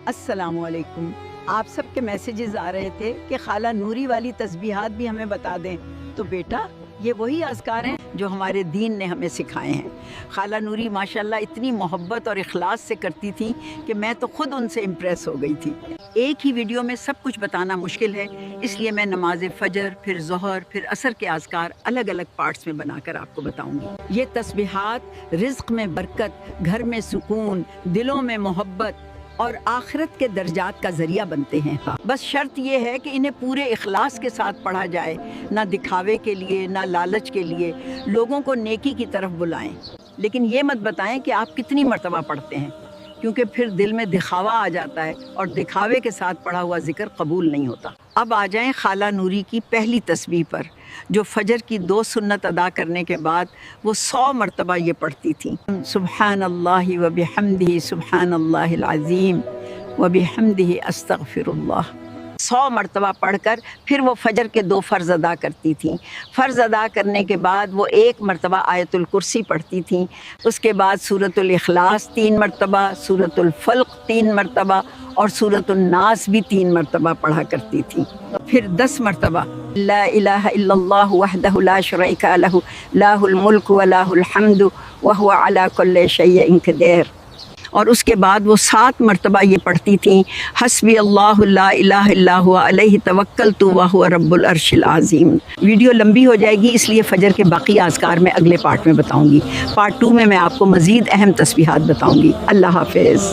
अस्सलामुअलैकुम। आप सबके मैसेजेस आ रहे थे कि खाला नूरी वाली तस्बीहात भी हमें बता दें। तो बेटा ये वही अज़कार हैं जो हमारे दीन ने हमें सिखाए हैं। खाला नूरी माशाल्लाह इतनी मोहब्बत और इखलास से करती थी कि मैं तो ख़ुद उनसे इम्प्रेस हो गई थी। एक ही वीडियो में सब कुछ बताना मुश्किल है, इसलिए मैं नमाज फ़जर, फिर ज़ोहर, फिर असर के अज़कार अलग अलग पार्ट्स में बनाकर आपको बताऊँगी। ये तस्बीहात रिज़्क़ में बरकत, घर में सुकून, दिलों में मोहब्बत और आखिरत के दर्जात का ज़रिया बनते हैं। बस शर्त ये है कि इन्हें पूरे इखलास के साथ पढ़ा जाए, ना दिखावे के लिए ना लालच के लिए। लोगों को नेकी की तरफ बुलाएं, लेकिन ये मत बताएं कि आप कितनी मर्तबा पढ़ते हैं, क्योंकि फिर दिल में दिखावा आ जाता है और दिखावे के साथ पढ़ा हुआ जिक्र कबूल नहीं होता। अब आ जाएं खाला नूरी की पहली तस्बीह पर, जो फजर की 2 सुन्नत अदा करने के बाद वो 100 मरतबा ये पढ़ती थी। सुब्हानल्लाहि व बिहम्दिही सुब्हानल्लाहिल अज़ीम व बिहम्दिही अस्तगफिरुल्लाह। 100 मरतबा पढ़कर फिर वो फजर के 2 फ़र्ज़ अदा करती थी। फ़र्ज़ अदा करने के बाद वो 1 मरतबा आयतुल कुर्सी पढ़ती थी। उसके बाद सूरतुल इखलास 3 मरतबा, सूरतुल फल्क 3 मरतबा और सूरतुन नास भी 3 मरतबा पढ़ा करती थी। फिर 10 मरतबा ला इलाहा इल्लल्लाहु वहदहु ला शरीका लहु लाहुल मुल्कु व लाहुल हम्दु व हुवा अला कुल्लि शैइन क़दीर। और उसके बाद वो 7 मरतबा ये पढ़ती थी, हस्बी अल्लाहु ला इलाहा इल्ला हुवा अलैहि तवक्कलतु व हुवा रब्बुल अर्शिल अज़ीम। वीडियो लंबी हो जाएगी, इसलिए फजर के बाकी अज़कार में अगले पार्ट में बताऊंगी। पार्ट 2 में मैं आपको मज़ीद अहम तस्बीहात बताऊंगी। अल्लाह हाफ़िज़।